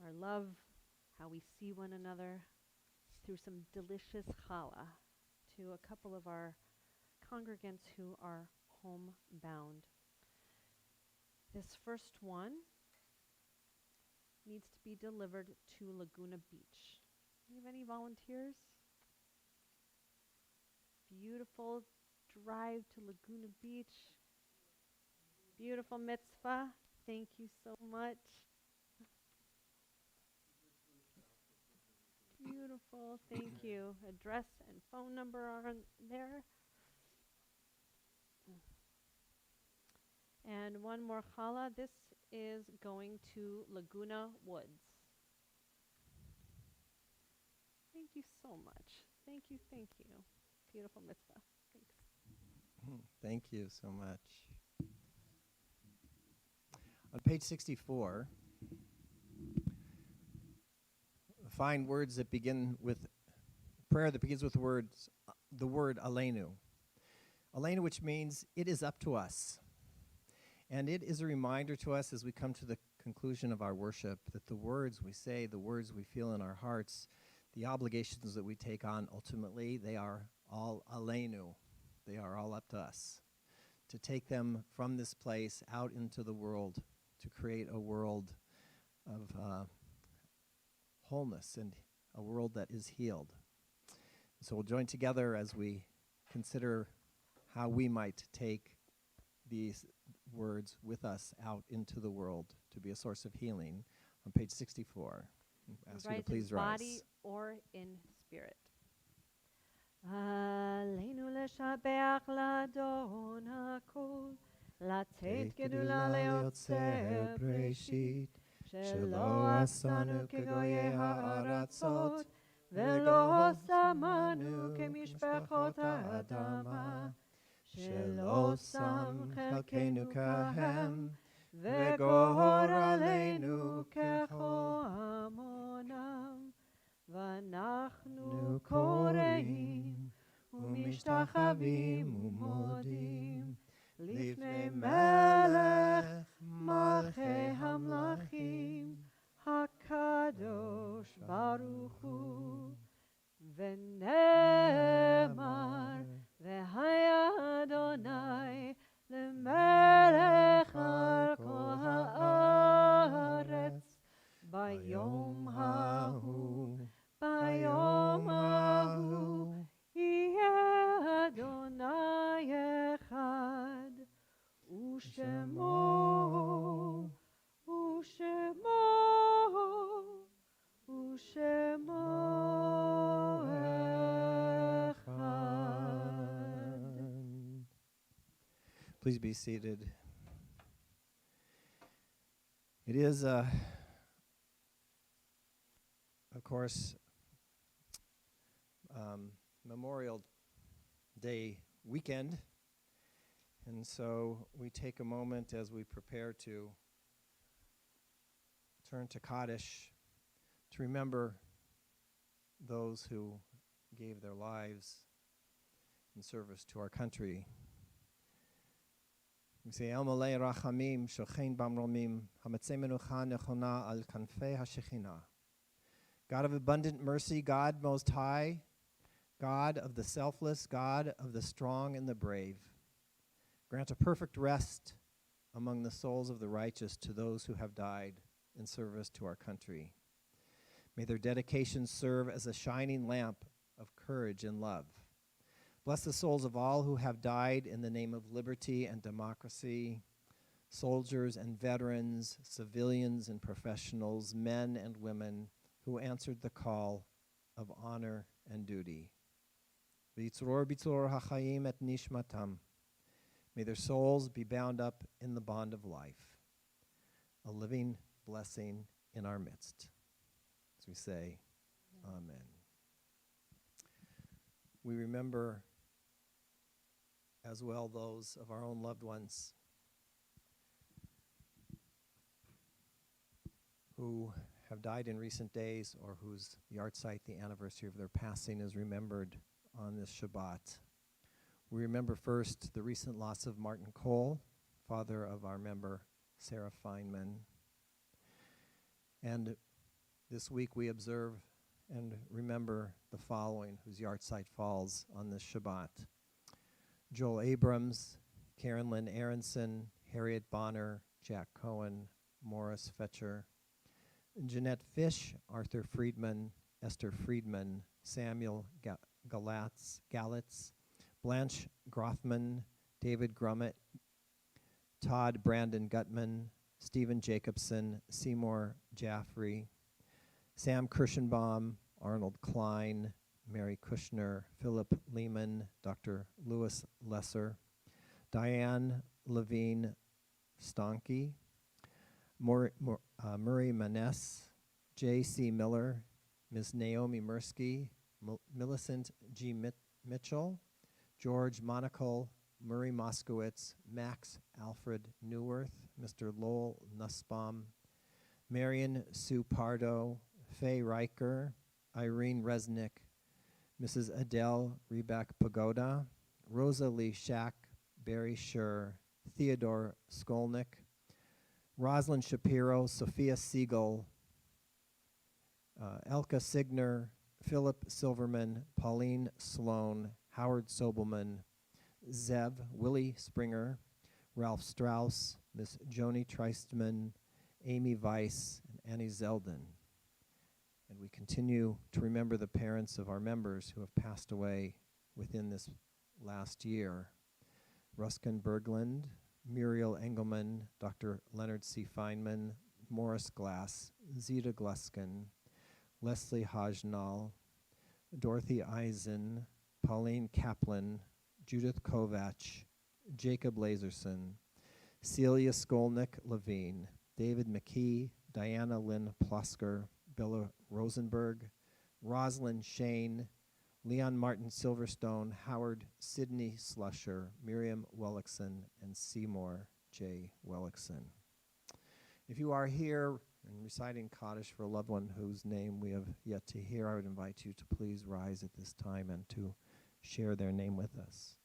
our love, how we see one another, through some delicious challah to a couple of our congregants who are homebound. This first one needs to be delivered to Laguna Beach. Do you have any volunteers? Beautiful drive to Laguna Beach. Beautiful mitzvah. Thank you so much. Beautiful. Thank you. Address and phone number are on there. And one more challah. This is going to Laguna Woods. Thank you so much. Thank you. Thank you. Beautiful mitzvah. Thanks. Thank you so much. On page 64, find words that begin with prayer that begins with the word Aleinu. Aleinu, which means it is up to us. And it is a reminder to us as we come to the conclusion of our worship that the words we say, the words we feel in our hearts, the obligations that we take on, ultimately, they are all Aleinu. They are all up to us. To take them from this place out into the world, to create a world of wholeness and a world that is healed. So we'll join together as we consider how we might take these words with us out into the world to be a source of healing on page 64. Ask you to please in rise. body or in spirit. עלינו לשבח לאדון הכל, לתת גדולה ליוצר בראשית, שלא עשנו כגויי הארצות, ולא שמנו כמשפחות האדמה, שלא שם חלקנו כהם, וגור עלינו כחומונם, ואנחנו קוראים ומשתחווים ומודים לפני מלך מלכי המלכים הקדוש ברוך הוא, ונאמר והיה אדוני למלך על כל הארץ ביום ההוא. ביום ההוא יהיה אדוני אחד, ושמו, ושמו, ושמו אחד. Please be seated. It is, of course, Memorial Day weekend, and so we take a moment as we prepare to turn to Kaddish to remember those who gave their lives in service to our country. We say, El Malei Rachamim, Shochein Bamromim, Hamatzei Menucha Nechona Al Kanfei HaShekhinah. God of abundant mercy, God most high, God of the selfless, God of the strong and the brave, grant a perfect rest among the souls of the righteous to those who have died in service to our country. May their dedication serve as a shining lamp of courage and love. Bless the souls of all who have died in the name of liberty and democracy, soldiers and veterans, civilians and professionals, men and women who answered the call of honor and duty. V'yitzror b'tzror hachayim et nishmatam. May their souls be bound up in the bond of life, a living blessing in our midst. As we say, Amen. We remember as well those of our own loved ones who have died in recent days or whose yahrzeit, the anniversary of their passing, is remembered on this Shabbat. We remember first the recent loss of Martin Cole, father of our member Sarah Feynman. And this week we observe and remember the following, whose yahrzeit falls on this Shabbat: Joel Abrams, Karen Lynn Aronson, Harriet Bonner, Jack Cohen, Morris Fetcher, Jeanette Fish, Arthur Friedman, Esther Friedman, Samuel Galitz, Blanche Grothman, David Grummett, Todd Brandon Gutman, Stephen Jacobson, Seymour Jaffrey, Sam Kirschenbaum, Arnold Klein, Mary Kushner, Philip Lehman, Dr. Louis Lesser, Diane Levine Stonke, Murray Maness, J.C. Miller, Ms. Naomi Mirsky, Millicent G. Mitchell, George Monaco, Murray Moskowitz, Max Alfred Neuwirth, Mr. Lowell Nussbaum, Marion Sue Pardo, Faye Riker, Irene Resnick, Mrs. Adele Rebeck Pagoda, Rosa Lee Shack, Barry Schur, Theodore Skolnick, Rosalind Shapiro, Sophia Siegel, Elka Signer, Philip Silverman, Pauline Sloan, Howard Sobelman, Zev, Willie Springer, Ralph Strauss, Miss Joni Treistman, Amy Weiss, and Annie Zeldin. And we continue to remember the parents of our members who have passed away within this last year. Ruskin Berglund, Muriel Engelman, Dr. Leonard C. Feynman, Morris Glass, Zita Gluskin, Leslie Hajnal, Dorothy Eisen, Pauline Kaplan, Judith Kovach, Jacob Lazerson, Celia Skolnick Levine, David McKee, Diana Lynn Plosker, Bella Rosenberg, Rosalind Shane, Leon Martin Silverstone, Howard Sidney Slusher, Miriam Wellickson, and Seymour J. Wellickson. If you are here and reciting Kaddish for a loved one whose name we have yet to hear, I would invite you to please rise at this time and to share their name with us.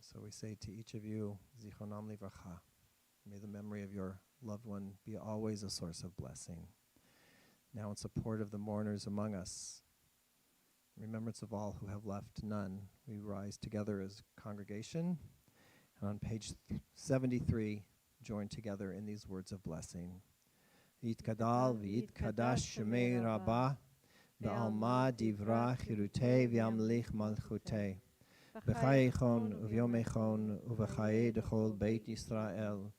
So we say to each of you, Zichronam Livracha. May the memory of your loved one be always a source of blessing. Now in support of the mourners among us, in remembrance of all who have left none, we rise together as congregation. And on page 73, join together in these words of blessing. Yitkadal v'yitkadash shemei rabbah, ba'alma divra chirutei v'yamlich malchutei. B'chayechon uvyomechon uv'chaye dechol beit Yisrael,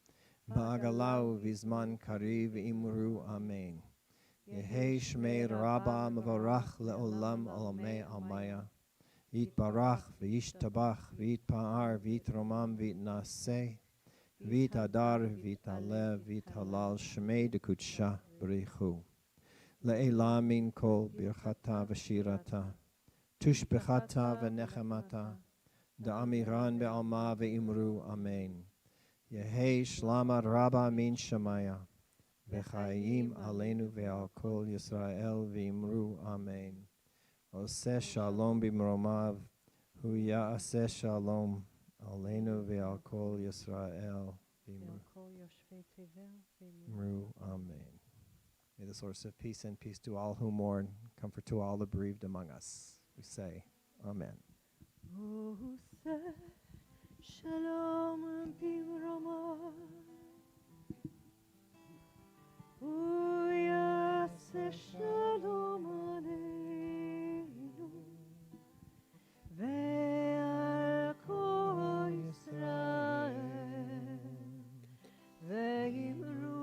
ba'agalau v'zman kariv imru amen. Yehei shmei rabba mevorach le'olam olamei almaya. Yitbarach v'yishtabach v'yitpa'ar v'yitromam v'yitnaseh v'yitadar v'yitalev v'yithalal shmei dekutsha b'richu. Le'elam min kol birchata v'shirata. Tushbechata v'nechemata, da'amiran be'alma ve'imru amen. Yehei shlama rabba min shamaya, v'chayim aleinu ve'al kol Yisrael ve'imru amen. Oseh shalom b'mromav, hu ya'aseh shalom aleinu ve'al kol Yisrael ve'imru amen. May the source of peace and peace to all who mourn, comfort to all the bereaved among us. We say, Amen. Shalom b'mromav, hu ya'aseh shalom aleinu ve'al kol Yisrael ve'imru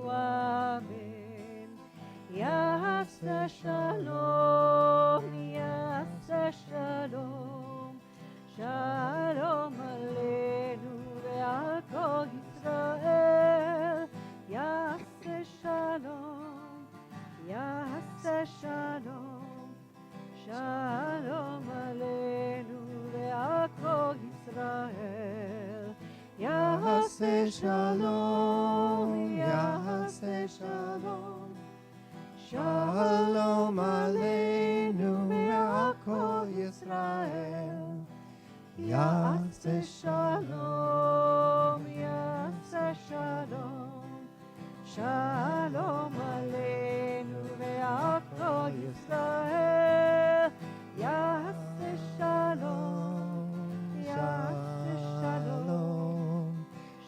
amen. Ya'aseh shalom, ya'aseh shalom, shalom aleinu ve'al kol Yisrael. Ya'aseh shalom, ya'aseh shalom, shalom aleinu ve'al kol Yisrael. Ya'aseh shalom, ya'aseh shalom, shalom aleinu ve'al kol Yisrael. Ya'aseh shalom, ya'aseh shalom, shalom aleinu ve'al kol Yisrael. Ya'aseh shalom, ya'aseh shalom,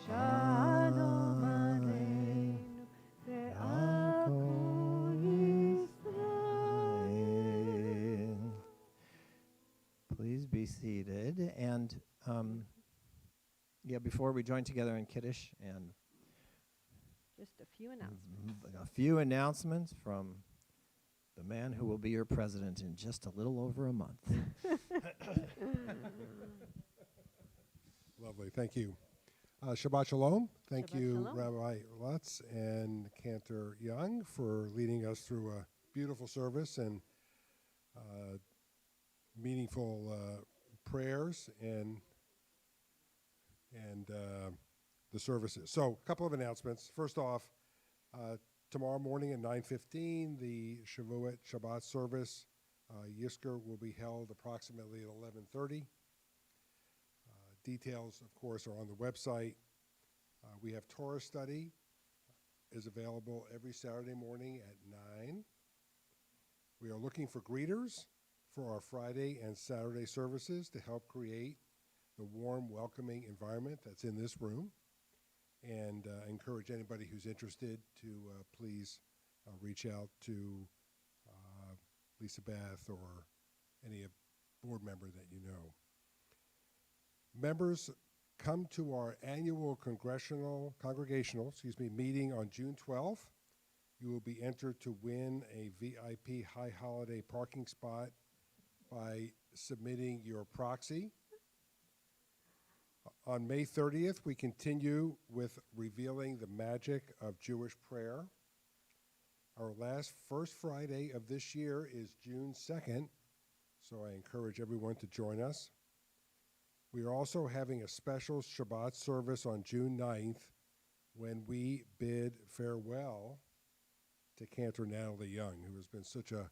shalom aleinu ve'al kol Yisrael. Please be seated. And before we join together in Kiddush, and Just a few announcements. a few announcements from the man who will be your president in just a little over a month. Lovely, thank you. Shabbat Shalom. Thank Shabbat you, Shalom. Rabbi Lutz and Cantor Young, for leading us through a beautiful service and meaningful prayers and and the services. So a couple of announcements. First off, tomorrow morning at 9:15, the Shavuot Shabbat service, Yisker, will be held approximately at 11:30. Details, of course, are on the website. We have Torah study is available every Saturday morning at 9. We are looking for greeters for our Friday and Saturday services to help create the warm, welcoming environment that's in this room. And I encourage anybody who's interested to please reach out to Lisa Beth or any board member that you know. Members, come to our annual congregational meeting on June 12th. You will be entered to win a VIP high holiday parking spot by submitting your proxy. On May 30th, we continue with revealing the magic of Jewish prayer. Our first Friday of this year is June 2nd, so I encourage everyone to join us. We are also having a special Shabbat service on June 9th when we bid farewell to Cantor Natalie Young, who has been such an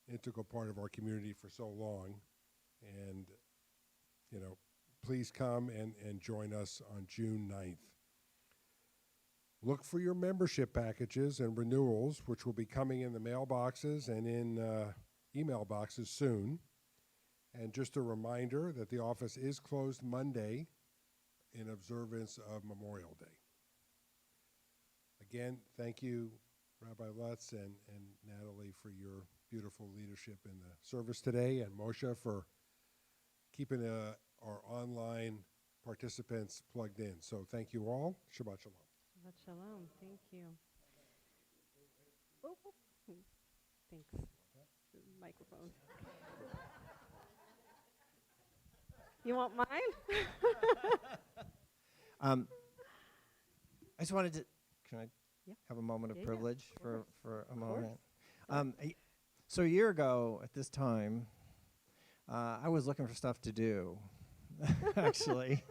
integral part of our community for so long. And, please come and join us on June 9th. Look for your membership packages and renewals, which will be coming in the mailboxes and in email boxes soon. And just a reminder that the office is closed Monday in observance of Memorial Day. Again, thank you, Rabbi Lutz and Natalie, for your beautiful leadership in the service today, and Moshe for keeping our online participants plugged in. So thank you all. Shabbat Shalom. Shabbat Shalom. Thank you. Oh, thanks. The microphone. You want mine? I just wanted to, can I Yeah. have a moment of Yeah, yeah, privilege of for a Of moment? So a year ago at this time, I was looking for stuff to do, actually.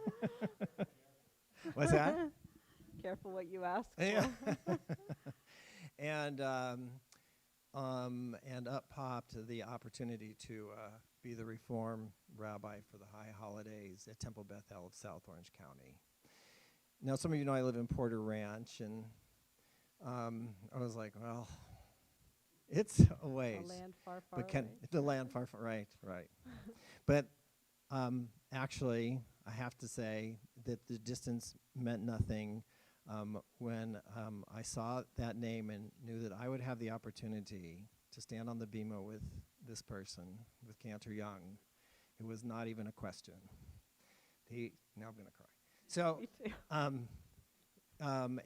What's that? Careful what you ask for. Yeah. and up popped the opportunity to be the Reform Rabbi for the High Holidays at Temple Bethel of South Orange County. Now, some of you know I live in Porter Ranch, and I was like, well, it's a ways. A land far, far But away. the land far, right. But actually, I have to say that the distance meant nothing when I saw that name and knew that I would have the opportunity to stand on the bima with this person, with Cantor Young. It was not even a question. Now I'm going to cry. So, Me too.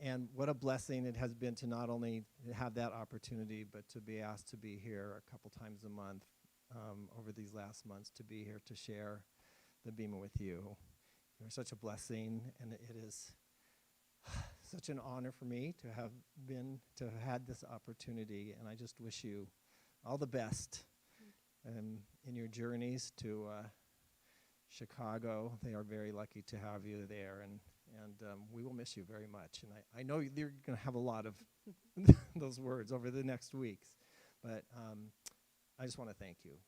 and what a blessing it has been to not only have that opportunity, but to be asked to be here a couple times a month over these last months, to be here to share the bima with you. You're such a blessing, and it is such an honor for me to have had this opportunity, and I just wish you all the best in your journeys to Chicago. They are very lucky to have you there, and we will miss you very much. And I know you're going to have a lot of those words over the next weeks, but I just want to thank you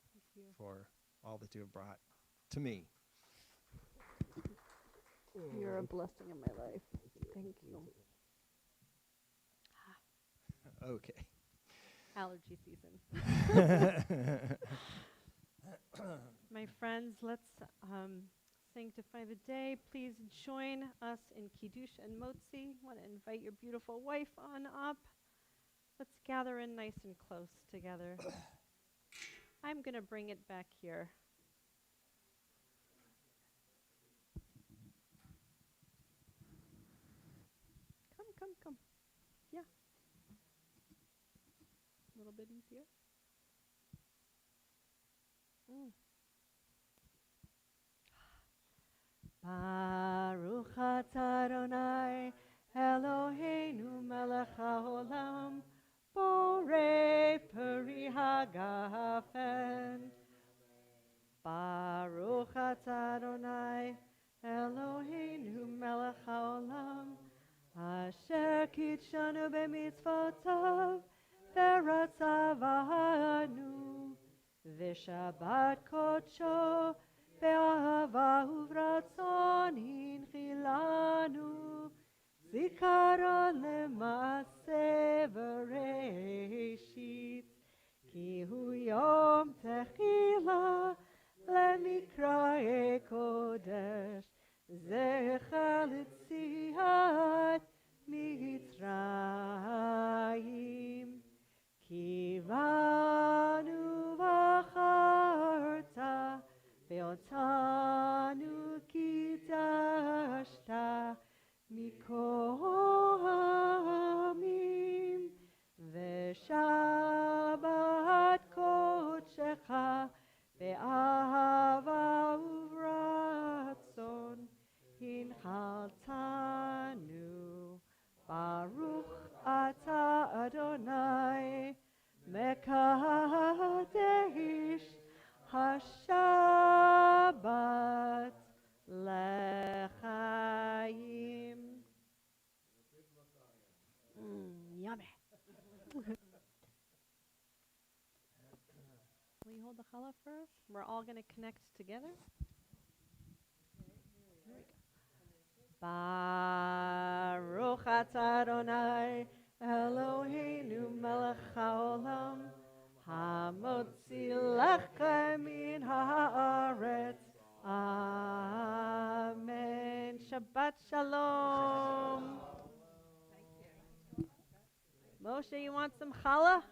for all that you have brought to me. You're a blessing in my life. Thank you. Okay. Allergy season. My friends, let's sanctify the day. Please join us in Kiddush and Motzi. Want to invite your beautiful wife on up. Let's gather in nice and close together. I'm going to bring it back here. Come. Yeah. A little bit easier. Baruch atah Adonai Eloheinu melech haolam borei peri hagafen. Baruch atah Adonai Eloheinu וקידשנו במצוותיו, ורצבנו, ושבת קודשו, באהבה וברצון הנחילנו, זיכרון למעשה בראשית, כי הוא יום תחילה למקראי קודש, זכר ליציאת מצרים. כי בנו בחרת, ואותנו קידשת מכל העמים, ושבת קודשך באהבה וברצון הנחלתנו. ברוך אתה אדוני מקדש השבת לחיים. Yummy. Will you hold the challah first? We're all going to connect together. Here we go. Baruch atah Adonai Eloheinu melech haolam hamotzi lechem min haaretz. Amen. Shabbat shalom. Moshe, you want some challah?